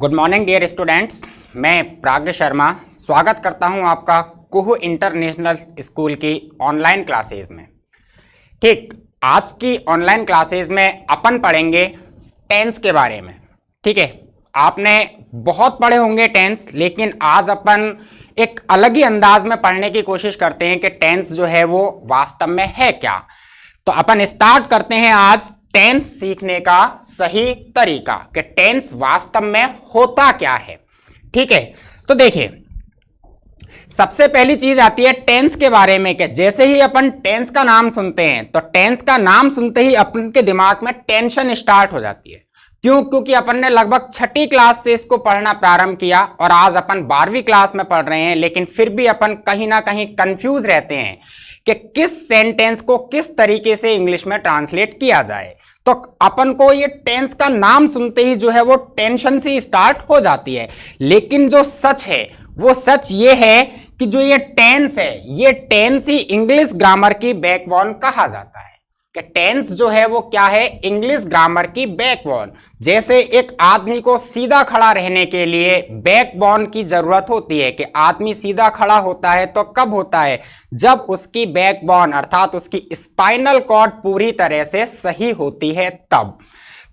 Good morning dear students, मैं प्राज्ञ शर्मा स्वागत करता हूं आपका कुहू इंटरनेशनल स्कूल की ऑनलाइन क्लासेस में। ठीक, आज की ऑनलाइन क्लासेस में अपन पढ़ेंगे टेंस के बारे में। ठीक है, आपने बहुत पढ़े होंगे टेंस, लेकिन आज अपन एक अलग ही अंदाज में पढ़ने की कोशिश करते हैं कि टेंस जो है वो वास्तव में है क्या। तो अपन स्टार्ट करते हैं आज टेंस सीखने का सही तरीका कि टेंस वास्तव में होता क्या है। ठीक है, तो देखिए सबसे पहली चीज आती है टेंस के बारे में कि जैसे ही अपन टेंस का नाम सुनते हैं तो टेंस का नाम सुनते ही अपन के दिमाग में टेंशन स्टार्ट हो जाती है। क्यों? क्योंकि अपन ने लगभग 6ठी क्लास से इसको पढ़ना प्रारंभ किया और आज अपन 12वीं क्लास में पढ़ रहे हैं, लेकिन फिर भी अपन कहीं ना कहीं कंफ्यूज रहते हैं कि किस सेंटेंस को किस तरीके से इंग्लिश में ट्रांसलेट किया जाए। तो अपन को ये टेंस का नाम सुनते ही जो है वो टेंशन सी स्टार्ट हो जाती है। लेकिन जो सच है वो सच ये है कि जो ये टेंस है, ये टेंस ही इंग्लिश ग्रामर की बैकबोन कहा जाता है। कि टेंस जो है वो क्या है? इंग्लिश ग्रामर की बैकबोन। जैसे एक आदमी को सीधा खड़ा रहने के लिए बैकबोन की जरूरत होती है कि आदमी सीधा खड़ा होता है तो कब होता है? जब उसकी बैकबोन अर्थात उसकी स्पाइनल कॉर्ड पूरी तरह से सही होती है तब।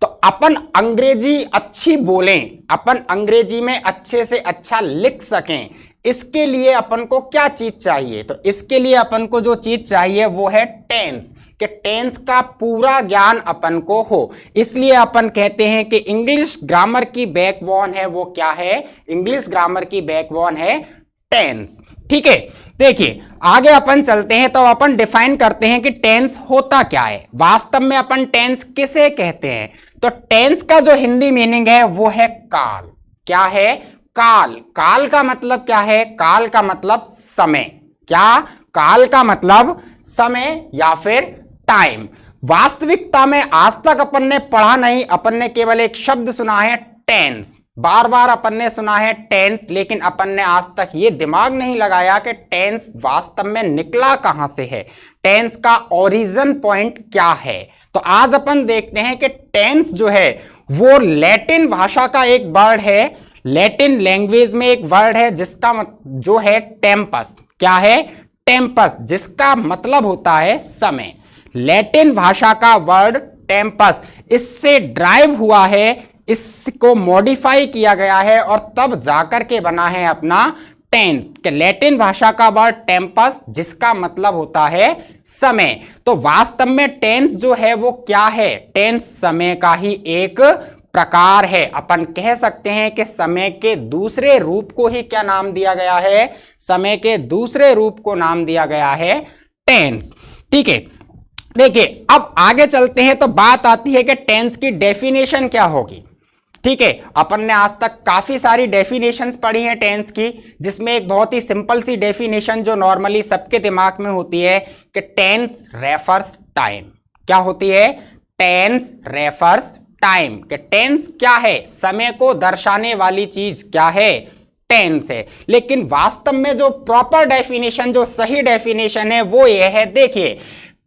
तो अपन अंग्रेजी अच्छी बोलें, अपन अंग्रेजी में अच्छे से अच्छा लिख सकें, इसके लिए अपन को क्या चीज चाहिए? तो इसके लिए अपन को जो चीज चाहिए वो है टेंस, कि टेंस का पूरा ज्ञान अपन को हो। इसलिए अपन कहते हैं कि इंग्लिश ग्रामर की बैकबोन है वो क्या है? इंग्लिश ग्रामर की बैकबोन है टेंस। ठीक है, देखिए आगे अपन चलते हैं तो अपन डिफाइन करते हैं कि टेंस होता क्या है। वास्तव में अपन टेंस किसे कहते हैं? तो टेंस का जो हिंदी मीनिंग है वो है काल। क्या है? काल। काल का मतलब क्या है? काल का मतलब समय। क्या? काल का मतलब समय या फिर टाइम। वास्तविकता में आज तक अपन ने पढ़ा नहीं, अपन ने केवल एक शब्द सुना है टेंस। बार बार अपन ने सुना है टेंस, लेकिन अपन ने आज तक ये दिमाग नहीं लगाया कि टेंस वास्तव में निकला कहां से है, टेंस का ओरिजिन पॉइंट क्या है। तो आज अपन देखते हैं कि टेंस जो है वो लैटिन भाषा का एक वर्ड है, लैटिन लैंग्वेज में एक वर्ड है जिसका जो है टेम्पस। क्या है? टेम्पस, जिसका मतलब होता है समय। लैटिन भाषा का वर्ड टेम्पस इससे ड्राइव हुआ है, इसको मॉडिफाई किया गया है और तब जाकर के बना है अपना टेंस। कि लैटिन भाषा का वर्ड टेम्पस जिसका मतलब होता है समय। तो वास्तव में टेंस जो है वो क्या है? टेंस समय का ही एक प्रकार है। अपन कह सकते हैं कि समय के दूसरे रूप को ही क्या नाम दिया गया है? समय के दूसरे रूप को नाम दिया गया है टेंस। ठीक है, देखिए अब आगे चलते हैं तो बात आती है कि टेंस की डेफिनेशन क्या होगी। ठीक है, अपन ने आज तक काफी सारी डेफिनेशंस पढ़ी हैं टेंस की, जिसमें एक बहुत ही सिंपल सी डेफिनेशन जो नॉर्मली सबके दिमाग में होती है कि टेंस रेफर्स टाइम। क्या होती है? Tense refers time. कि टेंस क्या है? समय को दर्शाने वाली चीज क्या है? टेंस है। लेकिन वास्तव में जो प्रॉपर डेफिनेशन, जो सही डेफिनेशन है वो ये है, देखिए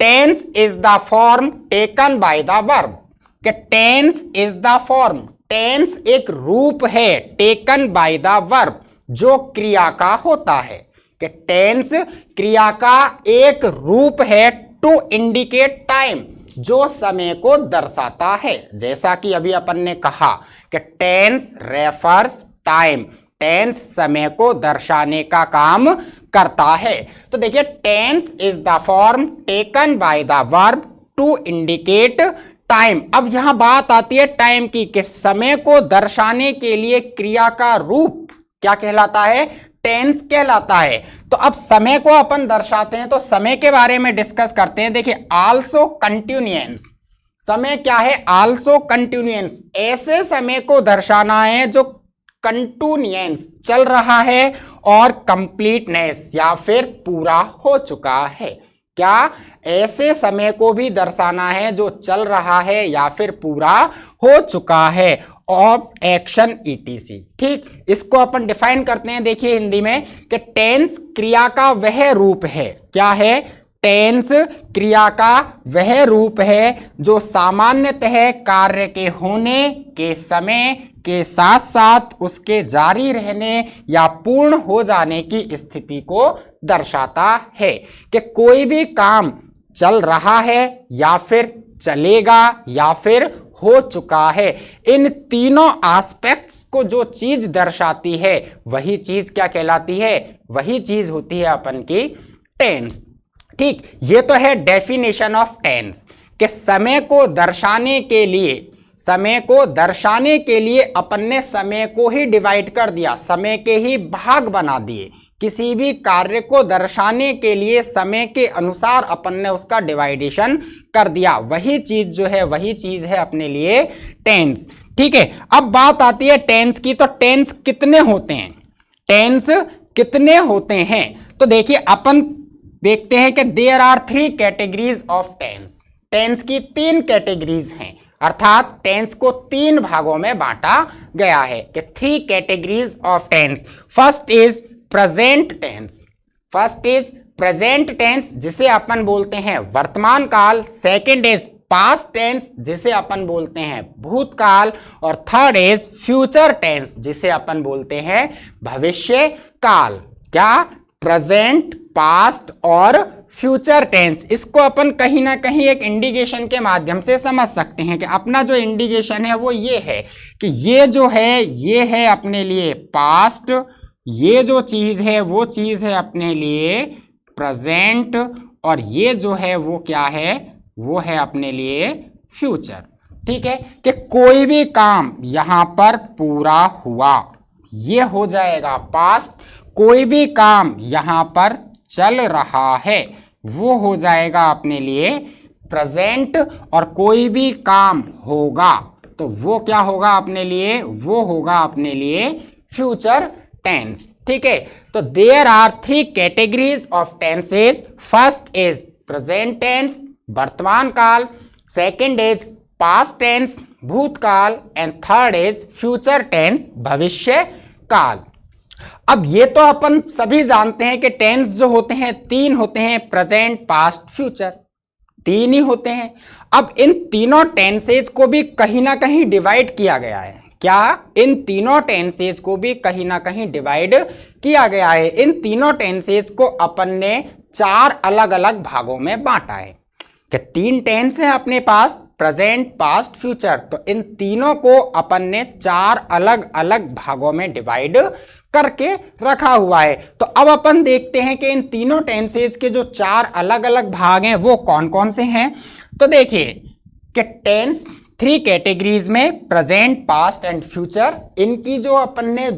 tense is the form taken by the verb. कि tense is the form, tense एक रूप है टेकन बाय द वर्ब, जो क्रिया का होता है। कि टेंस क्रिया का एक रूप है टू इंडिकेट टाइम, जो समय को दर्शाता है। जैसा कि अभी अपन ने कहा कि टेंस रेफर्स टाइम, टेंस समय को दर्शाने का काम करता है। तो देखिए tense is the form taken by the verb to indicate time. अब यहां बात आती है टाइम की, कि समय को दर्शाने के लिए क्रिया का रूप क्या कहलाता है? टेंस कहलाता है। तो अब समय को अपन दर्शाते हैं तो समय के बारे में डिस्कस करते हैं। देखिए आल्सो कंटिन्यूएंस, समय क्या है? आल्सो कंटिन्यूएंस, ऐसे समय को दर्शाना है जो कंटिन्यूएंस चल रहा है और कंप्लीटनेस या फिर पूरा हो चुका है। क्या? ऐसे समय को भी दर्शाना है जो चल रहा है या फिर पूरा हो चुका है, ऑफ एक्शन ईटीसी। ठीक, इसको अपन डिफाइन करते हैं देखिए हिंदी में कि टेंस क्रिया का वह रूप है। क्या है? टेंस क्रिया का वह रूप है जो सामान्यतः कार्य के होने के समय के साथ साथ उसके जारी रहने या पूर्ण हो जाने की स्थिति को दर्शाता है। कि कोई भी काम चल रहा है या फिर चलेगा या फिर हो चुका है, इन तीनों एस्पेक्ट्स को जो चीज दर्शाती है वही चीज क्या कहलाती है, वही चीज होती है अपन की टेंस। ठीक, ये तो है डेफिनेशन ऑफ टेंस कि समय को दर्शाने के लिए अपन ने समय को ही डिवाइड कर दिया, समय के ही भाग बना दिए। किसी भी कार्य को दर्शाने के लिए समय के अनुसार अपन ने उसका डिवाइडेशन कर दिया, वही चीज जो है वही चीज है अपने लिए टेंस। ठीक है, अब बात आती है टेंस की। तो टेंस कितने होते हैं, टेंस कितने होते हैं? तो देखिए अपन देखते हैं कि there are 3 categories of tense. Tense की 3 कैटेगरीज हैं, अर्थात टेंस को 3 भागों में बांटा गया है कि 3 categories of tense. First is present tense, जिसे अपन बोलते हैं वर्तमान काल। सेकंड इज पास्ट टेंस, जिसे अपन बोलते हैं भूतकाल। और थर्ड इज फ्यूचर टेंस, जिसे अपन बोलते हैं भविष्य काल। क्या? प्रेजेंट, पास्ट और फ्यूचर टेंस। इसको अपन कहीं ना कहीं एक इंडिकेशन के माध्यम से समझ सकते हैं कि अपना जो इंडिकेशन है वो ये है कि ये जो है ये है अपने लिए पास्ट, ये जो चीज है वो चीज है अपने लिए प्रेजेंट, और ये जो है वो क्या है, वो है अपने लिए फ्यूचर। ठीक है, कि कोई भी काम यहां पर पूरा हुआ ये हो जाएगा पास्ट, कोई भी काम यहां पर चल रहा है वो हो जाएगा अपने लिए प्रेजेंट, और कोई भी काम होगा तो वो क्या होगा अपने लिए, वो होगा अपने लिए फ्यूचर टेंस। ठीक है, तो there are 3 categories of tenses. First is present tense, वर्तमान काल। सेकंड इज पास्ट टेंस, भूतकाल। And third is future tense, भविष्य काल। अब ये तो अपन सभी जानते हैं कि टेंस जो होते हैं 3 होते हैं, प्रेजेंट, पास्ट, फ्यूचर, 3 ही होते हैं। अब इन तीनों टेंसेज को भी कहीं ना कहीं डिवाइड किया गया है। क्या? इन तीनों टेंसेज को भी कहीं ना कहीं डिवाइड किया गया है। इन तीनों टेंसेज को अपन ने 4 अलग अलग भागों में बांटा है कि 3 टेंस है अपने पास, प्रेजेंट, पास्ट, फ्यूचर। तो इन तीनों को अपन ने 4 अलग अलग भागों में डिवाइड करके रखा हुआ है। तो अब अपन देखते हैं कि इन तीनों टेंसेज के जो 4 अलग अलग भाग हैं वो कौन कौन से हैं। तो देखिए कि टेंस 3 कैटेगरीज में, प्रेजेंट, पास्ट एंड फ्यूचर, इनकी जो अपन ने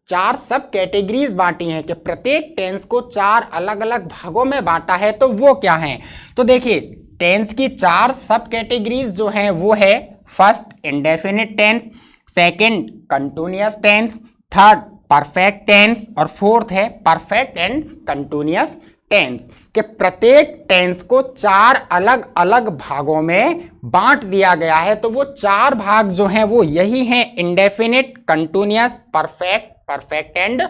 4 सब कैटेगरीज बांटी हैं कि प्रत्येक टेंस को 4 अलग अलग भागों में बांटा है, तो वो क्या हैं? तो देखिए टेंस की 4 सब कैटेगरीज जो हैं वो है first indefinite tense, second continuous tense, third perfect tense और फोर्थ है परफेक्ट एंड कंटिन्यूअस टेंस। कि प्रत्येक टेंस को 4 अलग अलग भागों में बांट दिया गया है। तो वो 4 भाग जो हैं वो यही हैं, indefinite, continuous, perfect, perfect and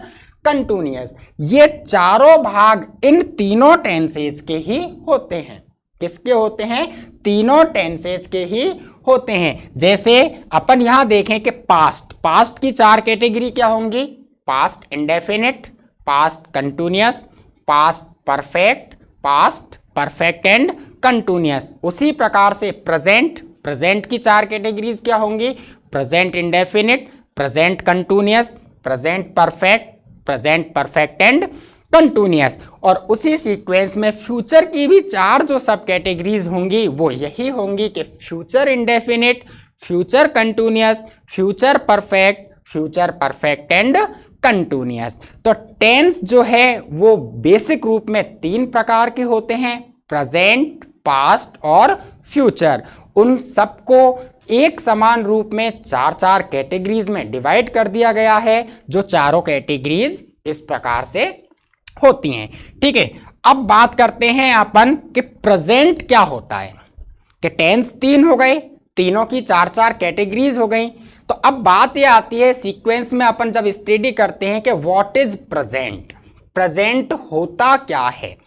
continuous. ये चारों भाग इन तीनों टेंसेज के ही होते हैं। किसके होते हैं? तीनों टेंसेज के ही होते हैं। जैसे अपन यहां देखें कि पास्ट की 4 कैटेगरी क्या होंगी? Past indefinite, past continuous, past perfect, past perfect and continuous. उसी प्रकार से प्रेजेंट की 4 कैटेगरीज क्या होंगी? Present indefinite, present continuous, present perfect, present perfect and continuous. और उसी सीक्वेंस में फ्यूचर की भी 4 जो सब कैटेगरीज होंगी वो यही होंगी कि future indefinite, future continuous, future perfect, future perfect and continuous. तो टेंस जो है वो बेसिक रूप में 3 प्रकार के होते हैं, प्रेजेंट, पास्ट और फ्यूचर। उन सबको एक समान रूप में 4 कैटेगरीज में डिवाइड कर दिया गया है, जो चारों कैटेगरीज इस प्रकार से होती हैं। ठीक है, अब बात करते हैं अपन कि प्रेजेंट क्या होता है। कि टेंस 3 हो गए, तीनों की 4 कैटेगरीज हो गई। तो अब बात यह आती है सीक्वेंस में अपन जब स्टडी करते हैं कि व्हाट इज प्रेजेंट, प्रेजेंट होता क्या है।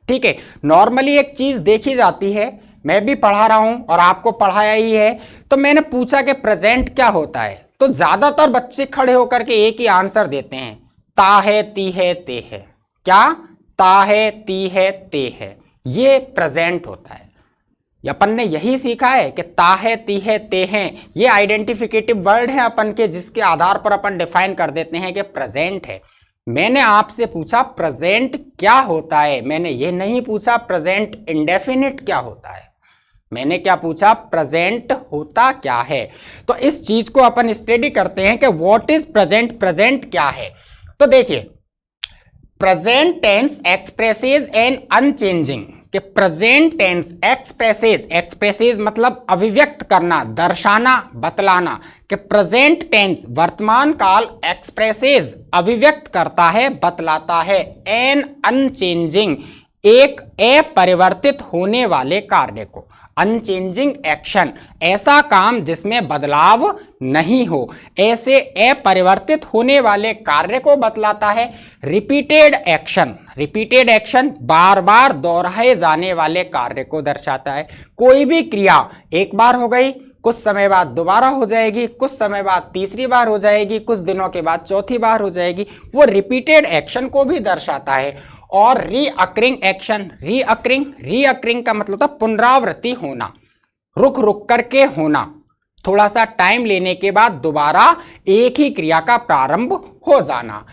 ठीक है, नॉर्मली एक चीज देखी जाती है, मैं भी पढ़ा रहा हूं और आपको पढ़ाया ही है, तो मैंने पूछा कि प्रेजेंट क्या होता है, तो ज्यादातर बच्चे खड़े होकर के एक ही आंसर देते हैं, ता है, ती है, ते है। क्या? ता है, ती है, ते है, ये प्रेजेंट होता है। अपन ने यही सीखा है कि ता है, ती है, ते हैं, ये आइडेंटिफिकेटिव वर्ड है अपन के, जिसके आधार पर अपन डिफाइन कर देते हैं कि प्रेजेंट है। मैंने आपसे पूछा प्रेजेंट क्या होता है, मैंने ये नहीं पूछा प्रेजेंट इंडेफिनिट क्या होता है, मैंने क्या पूछा, प्रेजेंट होता क्या है। तो इस चीज को अपन स्टडी करते हैं कि व्हाट इज प्रेजेंट, प्रेजेंट क्या है। तो देखिए, present tense expresses an unchanging, कि प्रेजेंट टेंस एक्सप्रेसेस मतलब अभिव्यक्त करना, दर्शाना, बतलाना, कि प्रेजेंट टेंस वर्तमान काल एक्सप्रेसेस अभिव्यक्त करता है, बतलाता है, एन अनचेंजिंग एक अपरिवर्तित होने वाले कार्य को, अनचेंजिंग एक्शन ऐसा काम जिसमें बदलाव नहीं हो, ऐसे अपरिवर्तित होने वाले कार्य को बतलाता है। रिपीटेड एक्शन बार बार दोहराए जाने वाले कार्य को दर्शाता है। कोई भी क्रिया एक बार हो गई, कुछ समय बाद दोबारा हो जाएगी, कुछ समय बाद तीसरी बार हो जाएगी, कुछ दिनों के बाद चौथी बार हो जाएगी, वो रिपीटेड एक्शन को भी दर्शाता है। और रीअकरिंग एक्शन, रीअकरिंग का मतलब था पुनरावृत्ति होना, रुक रुक करके होना, थोड़ा सा टाइम लेने के बाद दोबारा एक ही क्रिया का प्रारंभ हो जाना।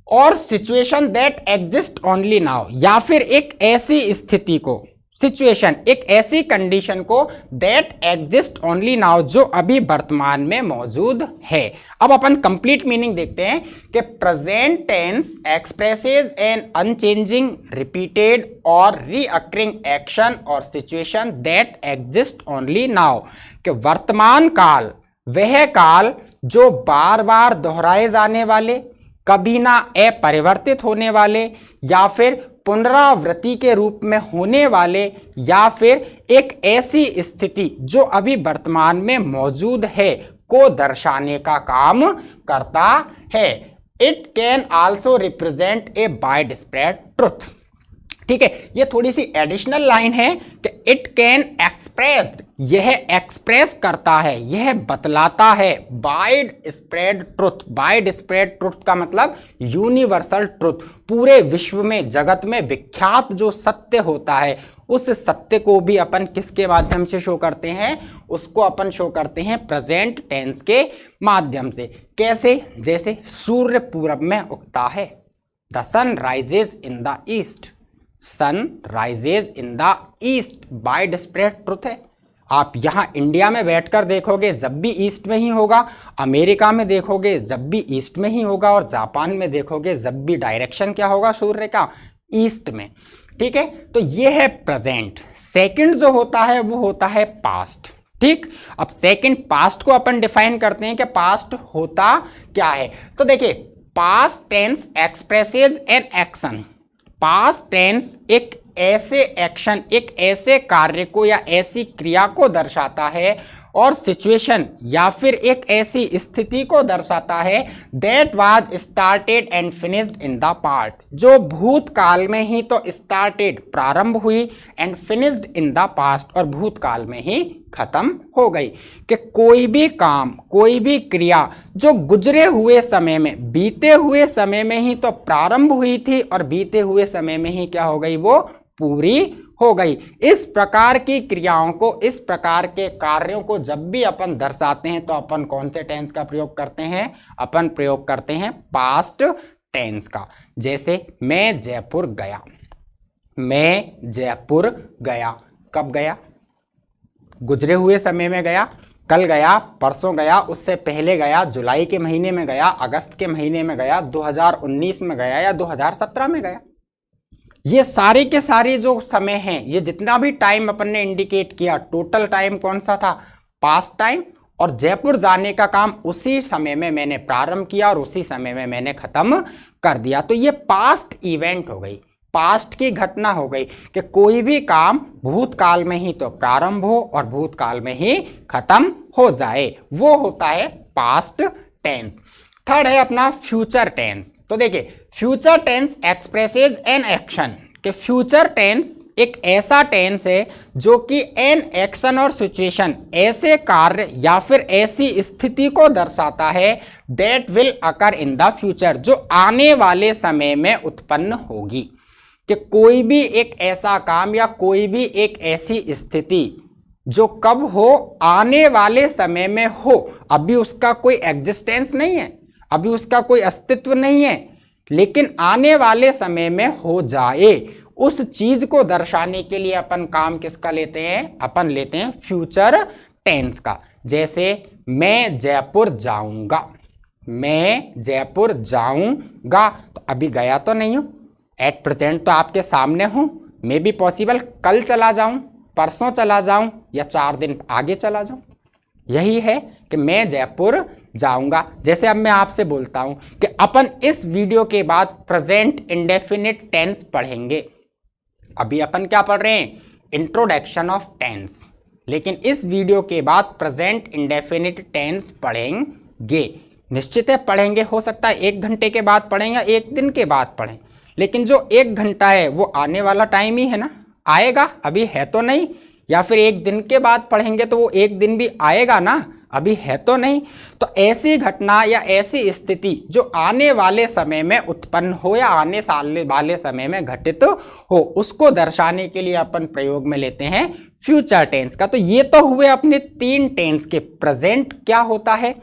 और situation that exist only now, या फिर एक ऐसी स्थिति को, सिचुएशन एक ऐसी कंडीशन को, दैट एग्जिस्ट ओनली नाउ जो अभी वर्तमान में मौजूद है। अब अपन कंप्लीट मीनिंग देखते हैं कि present tense expresses an unchanging, repeated और रीअकरिंग एक्शन और situation that exist only now, कि वर्तमान काल वह काल जो बार बार दोहराए जाने वाले, कभी ना अपरिवर्तित होने वाले, या फिर पुनरावृत्ति के रूप में होने वाले, या फिर एक ऐसी स्थिति जो अभी वर्तमान में मौजूद है को दर्शाने का काम करता है। It can also represent a wide spread truth. ठीक है, ये थोड़ी सी एडिशनल लाइन है कि इट कैन एक्सप्रेस्ड, यह एक्सप्रेस करता है, यह बतलाता है wide spread truth. Wide spread truth का मतलब यूनिवर्सल ट्रुथ, पूरे विश्व में, जगत में विख्यात जो सत्य होता है, उस सत्य को भी अपन किसके माध्यम से शो करते हैं, उसको अपन शो करते हैं प्रेजेंट टेंस के माध्यम से। कैसे? जैसे सूर्य पूरब में उगता है, the sun rises in the east, sun rises in the east, wide spread truth है। आप यहां इंडिया में बैठकर देखोगे जब भी ईस्ट में ही होगा, अमेरिका में देखोगे जब भी ईस्ट में ही होगा, और जापान में देखोगे जब भी डायरेक्शन क्या होगा सूर्य का, ईस्ट में। ठीक है, तो ये है प्रेजेंट। सेकंड जो होता है वो होता है पास्ट। ठीक, अब सेकंड पास्ट को अपन डिफाइन करते हैं कि पास्ट होता क्या है। तो देखिए, past tense expresses an action, past tense एक ऐसे एक्शन, एक ऐसे कार्य को या ऐसी क्रिया को दर्शाता है, और सिचुएशन या फिर एक ऐसी स्थिति को दर्शाता है that was started and finished in the past, जो भूतकाल में ही तो स्टार्टेड प्रारंभ हुई, and finished in the past और भूतकाल में ही खत्म हो गई। कि कोई भी काम, कोई भी क्रिया जो गुजरे हुए समय में, बीते हुए समय में ही तो प्रारंभ हुई थी और बीते हुए समय में ही क्या हो गई, वो पूरी हो गई। इस प्रकार की क्रियाओं को, इस प्रकार के कार्यों को जब भी अपन दर्शाते हैं तो अपन कौन से टेंस का प्रयोग करते हैं, अपन प्रयोग करते हैं पास्ट टेंस का। जैसे मैं जयपुर गया, मैं जयपुर गया, कब गया, गुजरे हुए समय में गया, कल गया, परसों गया, उससे पहले गया, जुलाई के महीने में गया, अगस्त के महीने में गया, 2019 में गया या 2017 में गया। ये सारे के सारे जो समय हैं, ये जितना भी टाइम अपन ने इंडिकेट किया, टोटल टाइम कौन सा था, पास्ट टाइम। और जयपुर जाने का काम उसी समय में मैंने प्रारंभ किया और उसी समय में मैंने खत्म कर दिया। तो ये पास्ट इवेंट हो गई, पास्ट की घटना हो गई कि कोई भी काम भूतकाल में ही तो प्रारंभ हो और भूतकाल में ही खत्म हो जाए, वो होता है पास्ट टेंस। थर्ड है अपना फ्यूचर टेंस। तो देखिए, future tense expresses an action, कि फ्यूचर टेंस एक ऐसा टेंस है जो कि एन एक्शन और सिचुएशन, ऐसे कार्य या फिर ऐसी स्थिति को दर्शाता है that will occur in the future, जो आने वाले समय में उत्पन्न होगी। कि कोई भी एक ऐसा काम या कोई भी एक ऐसी स्थिति जो कब हो, आने वाले समय में हो, अभी उसका कोई एग्जिस्टेंस नहीं है, अभी उसका कोई अस्तित्व नहीं है, लेकिन आने वाले समय में हो जाए, उस चीज को दर्शाने के लिए अपन काम किसका लेते हैं? अपन लेते हैं फ्यूचर टेंस का। जैसे मैं जयपुर जाऊंगा, मैं जयपुर जाऊंगा, तो अभी गया तो नहीं हूं, एट प्रेजेंट तो आपके सामने हूं, मे बी पॉसिबल कल चला जाऊं, परसों चला जाऊं या 4 दिन आगे चला जाऊं। यही है कि मैं जयपुर जाऊंगा। जैसे अब मैं आपसे बोलता हूं कि अपन इस वीडियो के बाद प्रेजेंट इंडेफिनिट टेंस पढ़ेंगे। अभी अपन क्या पढ़ रहे हैं? इंट्रोडक्शन ऑफ टेंस, लेकिन इस वीडियो के बाद प्रेजेंट इंडेफिनिट टेंस पढ़ेंगे। निश्चित है पढ़ेंगे, हो सकता है 1 घंटे के बाद पढ़ें या 1 दिन के बाद पढ़ें, लेकिन जो 1 घंटा है वो आने वाला टाइम ही है ना, आएगा, अभी है तो नहीं। या फिर 1 दिन के बाद पढ़ेंगे तो वो 1 दिन भी आएगा ना, अभी है तो नहीं। तो ऐसी घटना या ऐसी स्थिति जो आने वाले समय में उत्पन्न हो या आने वाले समय में घटित हो, उसको दर्शाने के लिए अपन प्रयोग में लेते हैं फ्यूचर टेंस का। तो ये तो हुए अपने 3 टेंस के, प्रेजेंट क्या होता है,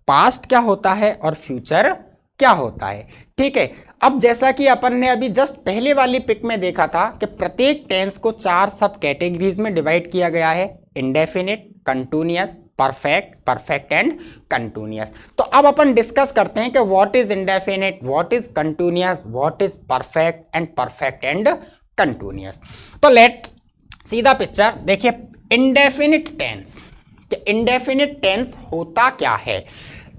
पास्ट क्या होता है और फ्यूचर क्या होता है। ठीक है, अब जैसा कि अपन ने अभी जस्ट पहले वाली पिक में देखा था कि प्रत्येक टेंस को 4 सब कैटेगरीज में डिवाइड किया गया है, indefinite, continuous, perfect, perfect and continuous. तो अब अपन डिस्कस करते हैं कि what is indefinite, what is continuous, what is perfect and continuous. तो लेट्स सी द पिक्चर। देखिए इंडेफिनिट टेंस, इंडेफिनिट टेंस होता क्या है?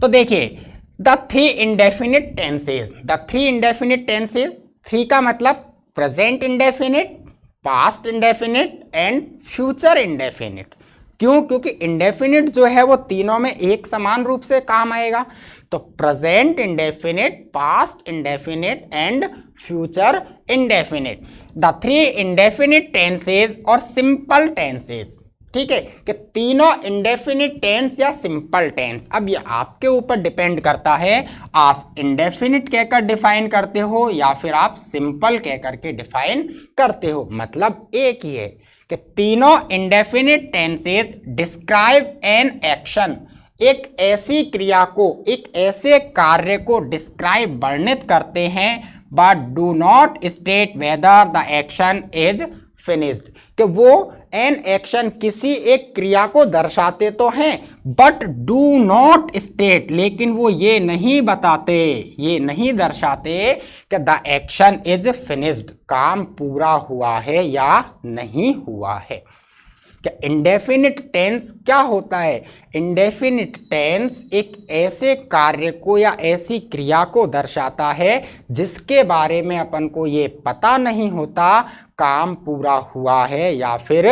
तो देखिए the 3 indefinite tenses, the 3 indefinite tenses, 3 का मतलब present indefinite, past indefinite and future indefinite. क्यों? क्योंकि इंडेफिनिट जो है वो तीनों में एक समान रूप से काम आएगा। तो present indefinite, past indefinite and future indefinite, the 3 indefinite tenses और सिंपल टेंसेज। ठीक है, कि तीनों इंडेफिनिट टेंस या सिंपल टेंस। अब ये आपके ऊपर डिपेंड करता है, आप इंडेफिनिट कहकर डिफाइन करते हो या फिर आप सिंपल कहकर के डिफाइन करते हो। मतलब एक ही है कि तीनों indefinite tenses describe an action, एक ऐसी क्रिया को, एक ऐसे कार्य को डिस्क्राइब, वर्णित करते हैं, but do not state whether the action is finished. कि वो एन एक्शन, किसी एक क्रिया को दर्शाते तो हैं, बट डू नॉट स्टेट, लेकिन वो ये नहीं बताते, ये नहीं दर्शाते कि द एक्शन इज फिनिश्ड, काम पूरा हुआ है या नहीं हुआ है। कि इंडेफिनिट टेंस क्या होता है? इंडेफिनिट टेंस एक ऐसे कार्य को या ऐसी क्रिया को दर्शाता है जिसके बारे में अपन को ये पता नहीं होता काम पूरा हुआ है या फिर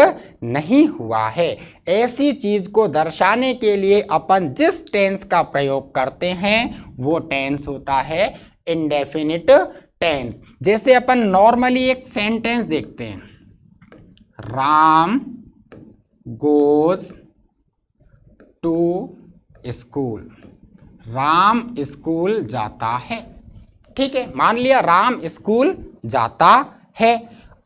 नहीं हुआ है। ऐसी चीज को दर्शाने के लिए अपन जिस टेंस का प्रयोग करते हैं वो टेंस होता है इंडेफिनिट टेंस। जैसे अपन नॉर्मली एक सेंटेंस देखते हैं, Ram goes to school, Ram school जाता है। ठीक है, मान लिया राम स्कूल जाता है।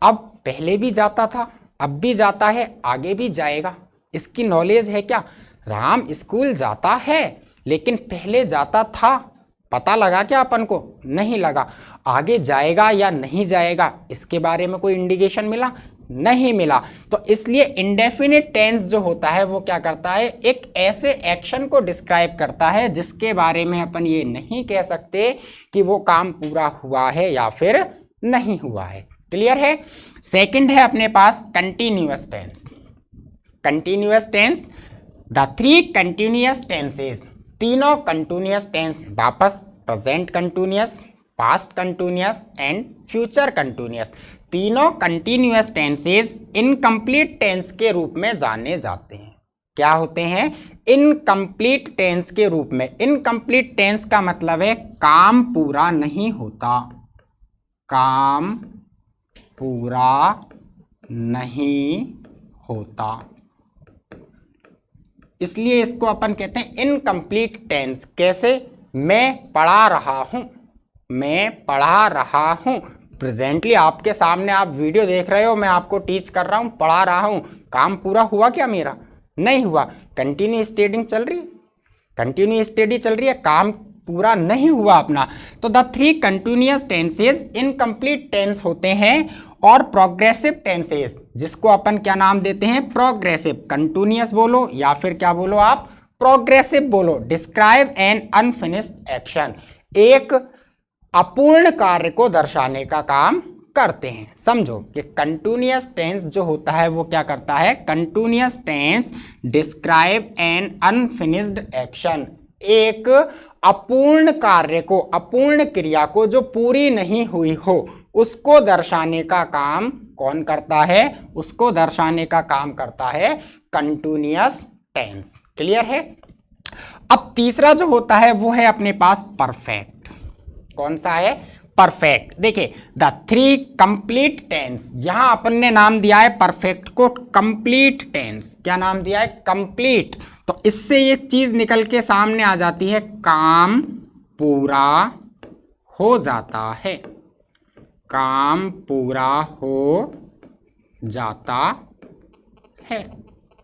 अब पहले भी जाता था, अब भी जाता है, आगे भी जाएगा। इसकी नॉलेज है क्या? राम स्कूल जाता है, लेकिन पहले जाता था, पता लगा क्या अपन को? नहीं लगा। आगे जाएगा या नहीं जाएगा इसके बारे में कोई इंडिकेशन मिला? नहीं मिला। तो इसलिए इंडेफिनिट टेंस जो होता है वो क्या करता है? एक ऐसे एक्शन को डिस्क्राइब करता है जिसके बारे में अपन ये नहीं कह सकते कि वो काम पूरा हुआ है या फिर नहीं हुआ है। क्लियर है? सेकंड है अपने पास continuous tense. Continuous tense, the 3 continuous tenses, तीनों कंटिन्यूअस टेंस वापस present continuous, past continuous and future continuous, तीनों कंटिन्यूअस टेंसेस इनकम्प्लीट टेंस के रूप में जाने जाते हैं। क्या होते हैं? इनकम्प्लीट टेंस के रूप में। इनकम्प्लीट टेंस का मतलब है काम पूरा नहीं होता, काम पूरा नहीं होता, इसलिए इसको अपन कहते हैं इनकम्प्लीट टेंस। कैसे? मैं पढ़ा रहा हूं, मैं पढ़ा रहा हूं। प्रेजेंटली आपके सामने आप वीडियो देख रहे हो, मैं आपको टीच कर रहा हूं, पढ़ा रहा हूं। काम पूरा हुआ क्या मेरा? नहीं हुआ। कंटिन्यू स्टडीइंग चल रही है, कंटिन्यू स्टडी चल रही है, काम पूरा नहीं हुआ अपना। तो the three continuous tenses incomplete tense होते हैं और प्रोग्रेसिव टेंसेज, जिसको अपन क्या नाम देते हैं? प्रोग्रेसिव। कंटिन्यूअस बोलो या फिर क्या बोलो आप? प्रोग्रेसिव बोलो। डिस्क्राइब एन अनफिनिश्ड एक्शन, एक अपूर्ण कार्य को दर्शाने का काम करते हैं। समझो कि कंटिन्यूअस टेंस जो होता है वो क्या करता है? Continuous tense describe an unfinished action, एक अपूर्ण कार्य को, अपूर्ण क्रिया को जो पूरी नहीं हुई हो, उसको दर्शाने का काम कौन करता है? उसको दर्शाने का काम करता है कंटिन्यूअस टेंस। क्लियर है? अब तीसरा जो होता है वो है अपने पास परफेक्ट। कौन सा है? परफेक्ट। देखिए द थ्री कंप्लीट टेंस, यहां अपन ने नाम दिया है परफेक्ट को कंप्लीट टेंस। क्या नाम दिया है? कंप्लीट। तो इससे एक चीज निकल के सामने आ जाती है, काम पूरा हो जाता है, काम पूरा हो जाता है,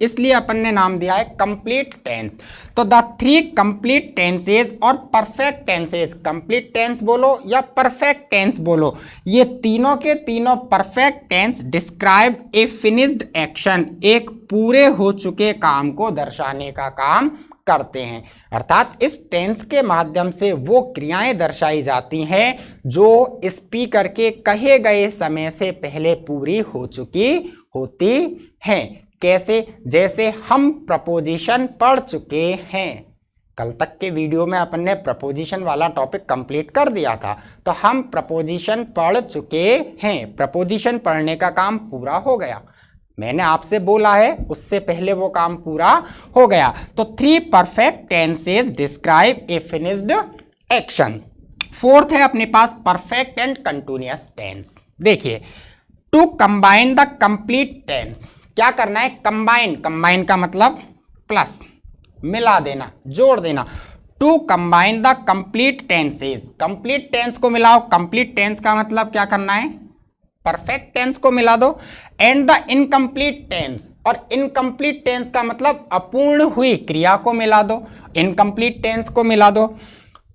इसलिए अपन ने नाम दिया है कंप्लीट टेंस। तो द थ्री कंप्लीट टेंसेज और परफेक्ट टेंसेज, कंप्लीट टेंस बोलो या परफेक्ट टेंस बोलो, ये तीनों के तीनों perfect tense describe a finished action, एक पूरे हो चुके काम को दर्शाने का काम करते हैं। अर्थात इस टेंस के माध्यम से वो क्रियाएं दर्शाई जाती हैं जो स्पीकर के कहे गए समय से पहले पूरी हो चुकी होती हैं। कैसे? जैसे हम प्रपोजिशन पढ़ चुके हैं, कल तक के वीडियो में अपन ने प्रपोजिशन वाला टॉपिक कंप्लीट कर दिया था। तो हम प्रपोजिशन पढ़ चुके हैं, प्रपोजिशन पढ़ने का काम पूरा हो गया। मैंने आपसे बोला है, उससे पहले वो काम पूरा हो गया। तो three perfect tenses describe a finished action. Fourth है अपने पास परफेक्ट एंड कंटिन्यूअस टेंस। देखिए, to combine the complete tense, क्या करना है? कंबाइन। कंबाइन का मतलब प्लस, मिला देना, जोड़ देना। To combine the complete tenses, complete tense को मिलाओ। कंप्लीट टेंस का मतलब क्या करना है? परफेक्ट टेंस को मिला दो। एंड द इनकम्प्लीट टेंस, और इनकम्प्लीट टेंस का मतलब अपूर्ण हुई क्रिया को मिला दो, इनकम्प्लीट टेंस को मिला दो।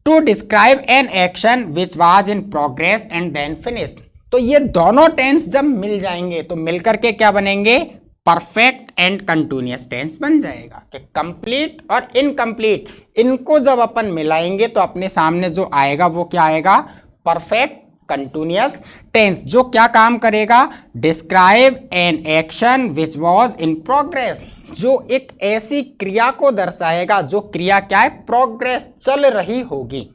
To describe an action which was in progress and then finished, तो ये दोनों टेंस जब मिल जाएंगे तो मिलकर के क्या बनेंगे? परफेक्ट एंड कंटिन्यूअस टेंस बन जाएगा। कि कंप्लीट और इनकम्प्लीट, इनको जब अपन मिलाएंगे तो अपने सामने जो आएगा वो क्या आएगा? परफेक्ट कंटिन्यूअस टेंस, जो क्या काम करेगा? Describe an action which was in progress, जो एक ऐसी क्रिया को दर्शाएगा जो क्रिया क्या है? प्रोग्रेस, चल रही होगी।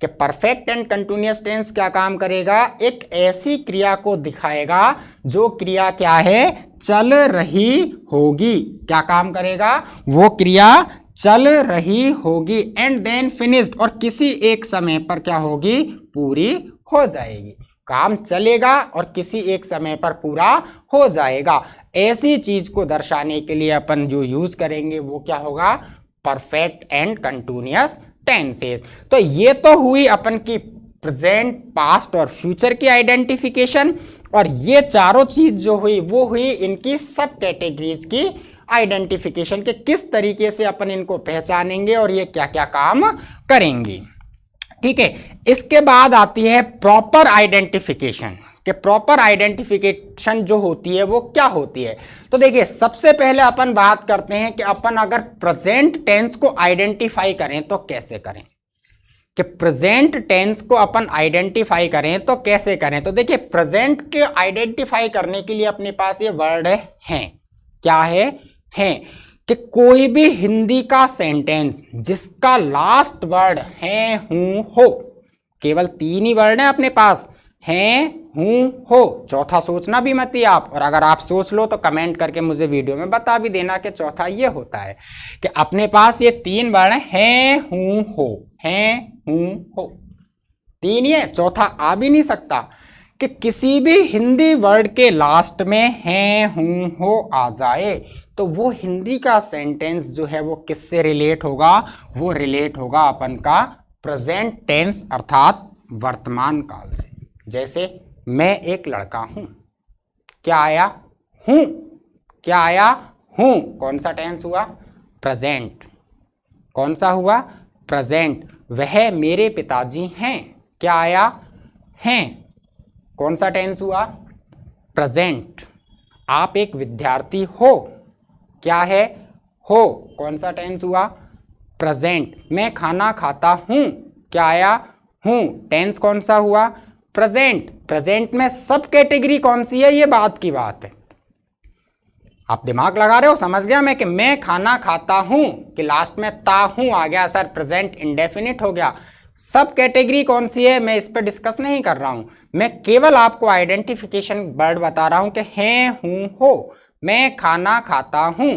कि परफेक्ट एंड कंटिन्यूअस टेंस क्या काम करेगा? एक ऐसी क्रिया को दिखाएगा जो क्रिया क्या है? चल रही होगी। क्या काम करेगा? वो क्रिया चल रही होगी। एंड देन फिनिश्ड, और किसी एक समय पर क्या होगी? पूरी हो जाएगी। काम चलेगा और किसी एक समय पर पूरा हो जाएगा। ऐसी चीज को दर्शाने के लिए अपन जो यूज करेंगे वो क्या होगा? Perfect and continuous tenses. तो ये तो हुई अपन की प्रेजेंट, पास्ट और फ्यूचर की आइडेंटिफिकेशन, और ये चारों चीज जो हुई वो हुई इनकी सब कैटेगरीज की आइडेंटिफिकेशन, के किस तरीके से अपन इनको पहचानेंगे और ये क्या क्या काम करेंगी। ठीक है, इसके बाद आती है प्रॉपर आइडेंटिफिकेशन। कि प्रॉपर आइडेंटिफिकेशन जो होती है वो क्या होती है? तो देखिए, सबसे पहले अपन बात करते हैं कि अपन अगर प्रेजेंट टेंस को आइडेंटिफाई करें तो कैसे करें। कि प्रेजेंट टेंस को अपन आइडेंटिफाई करें तो कैसे करें? तो देखिए, प्रेजेंट के आइडेंटिफाई करने के लिए अपने पास ये वर्ड है हैं। क्या है? हैं। कि कोई भी हिंदी का सेंटेंस जिसका लास्ट वर्ड है, हूं, हो, केवल तीन ही वर्ड है अपने पास, हैं, हूं, हो। चौथा सोचना भी मत ही आप, और अगर आप सोच लो तो कमेंट करके मुझे वीडियो में बता भी देना कि चौथा ये होता है। कि अपने पास ये तीन वर्ड हैं, हूं, हो, हैं, हूं, हो, तीन ही है, चौथा आ भी नहीं सकता। कि किसी भी हिंदी वर्ड के लास्ट में है, हूं, हो आ जाए तो वो हिंदी का सेंटेंस जो है वो किससे रिलेट होगा? वो रिलेट होगा अपन का प्रेजेंट टेंस अर्थात वर्तमान काल से। जैसे मैं एक लड़का हूं, क्या आया? हूं। क्या आया? हूं। कौन सा टेंस हुआ? प्रेजेंट। कौन सा हुआ? प्रेजेंट। वह मेरे पिताजी हैं, क्या आया? हैं। कौन सा टेंस हुआ? प्रेजेंट। आप एक विद्यार्थी हो, क्या है? हो। कौन सा टेंस हुआ? प्रेजेंट। मैं खाना खाता हूं, क्या आया? हूं। टेंस कौन सा हुआ? प्रेजेंट। प्रेजेंट में सब कैटेगरी कौन सी है? ये बात की बात है। आप दिमाग लगा रहे हो? समझ गया मैं कि मैं खाना खाता हूं कि लास्ट में ता हूं आ गया सर, प्रेजेंट इंडेफिनिट हो गया। सब कैटेगरी कौन सी है मैं इस पर डिस्कस नहीं कर रहा हूं, मैं केवल आपको आइडेंटिफिकेशन वर्ड बता रहा हूं कि है, हूं, हो। मैं खाना खाता हूं,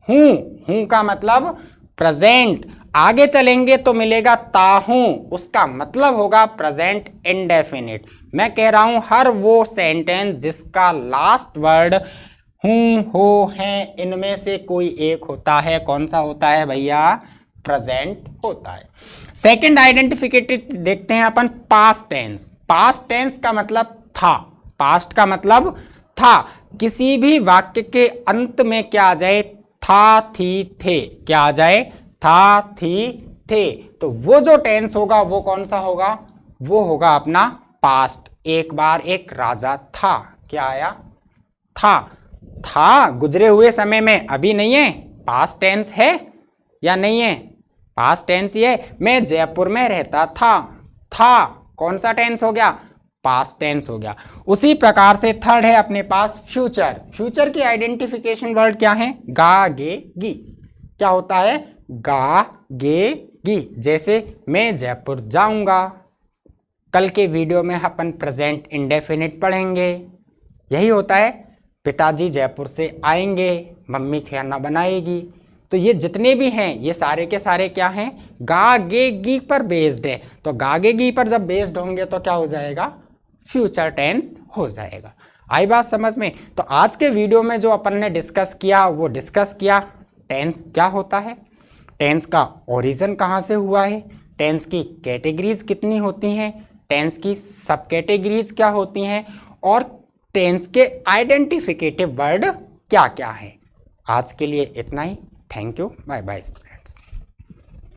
हूं, हूं का मतलब प्रेजेंट। आगे चलेंगे तो मिलेगा ताहूं, उसका मतलब होगा प्रेजेंट इंडेफिनिट। मैं कह रहा हूं हर वो सेंटेंस जिसका लास्ट वर्ड हूं, हो, है, इनमें से कोई एक होता है। कौन सा होता है भैया? प्रेजेंट होता है। सेकंड आइडेंटिफिकेटिव देखते हैं अपन, पास्ट टेंस। पास्ट टेंस का मतलब था। पास्ट का मतलब था। किसी भी वाक्य के अंत में क्या आ जाए? था, थी, थे। क्या आ जाए? था, थी, थे। तो वो जो टेंस होगा वो कौन सा होगा? वो होगा अपना पास्ट। एक बार एक राजा था, क्या आया? था। था गुजरे हुए समय में, अभी नहीं है, पास्ट टेंस है या नहीं है? पास्ट टेंस ही है। मैं जयपुर में रहता था, था कौन सा टेंस हो गया? पास्ट टेंस हो गया। उसी प्रकार से थर्ड है अपने पास फ्यूचर। फ्यूचर की आइडेंटिफिकेशन वर्ड क्या है? गा, गे, गी। क्या होता है? गा, गे, गी। जैसे मैं जयपुर जाऊंगा। कल के वीडियो में अपन प्रेजेंट इंडेफिनिट पढ़ेंगे। यही होता है। पिताजी जयपुर से आएंगे, मम्मी खाना बनाएगी। तो ये जितने भी हैं ये सारे के सारे क्या हैं? गा, गे, गी पर बेस्ड है। तो गा, गे, गी पर जब बेस्ड होंगे तो क्या हो जाएगा? फ्यूचर टेंस हो जाएगा। आई बात समझ में? तो आज के वीडियो में जो अपन ने डिस्कस किया वो डिस्कस किया टेंस क्या होता है, टेंस का ओरिजिन कहाँ से हुआ है, टेंस की कैटेगरीज कितनी होती हैं, टेंस की सब कैटेगरीज क्या होती हैं, और टेंस के आइडेंटिफिकेटिव वर्ड क्या क्या है। आज के लिए इतना ही। Thank you, bye bye.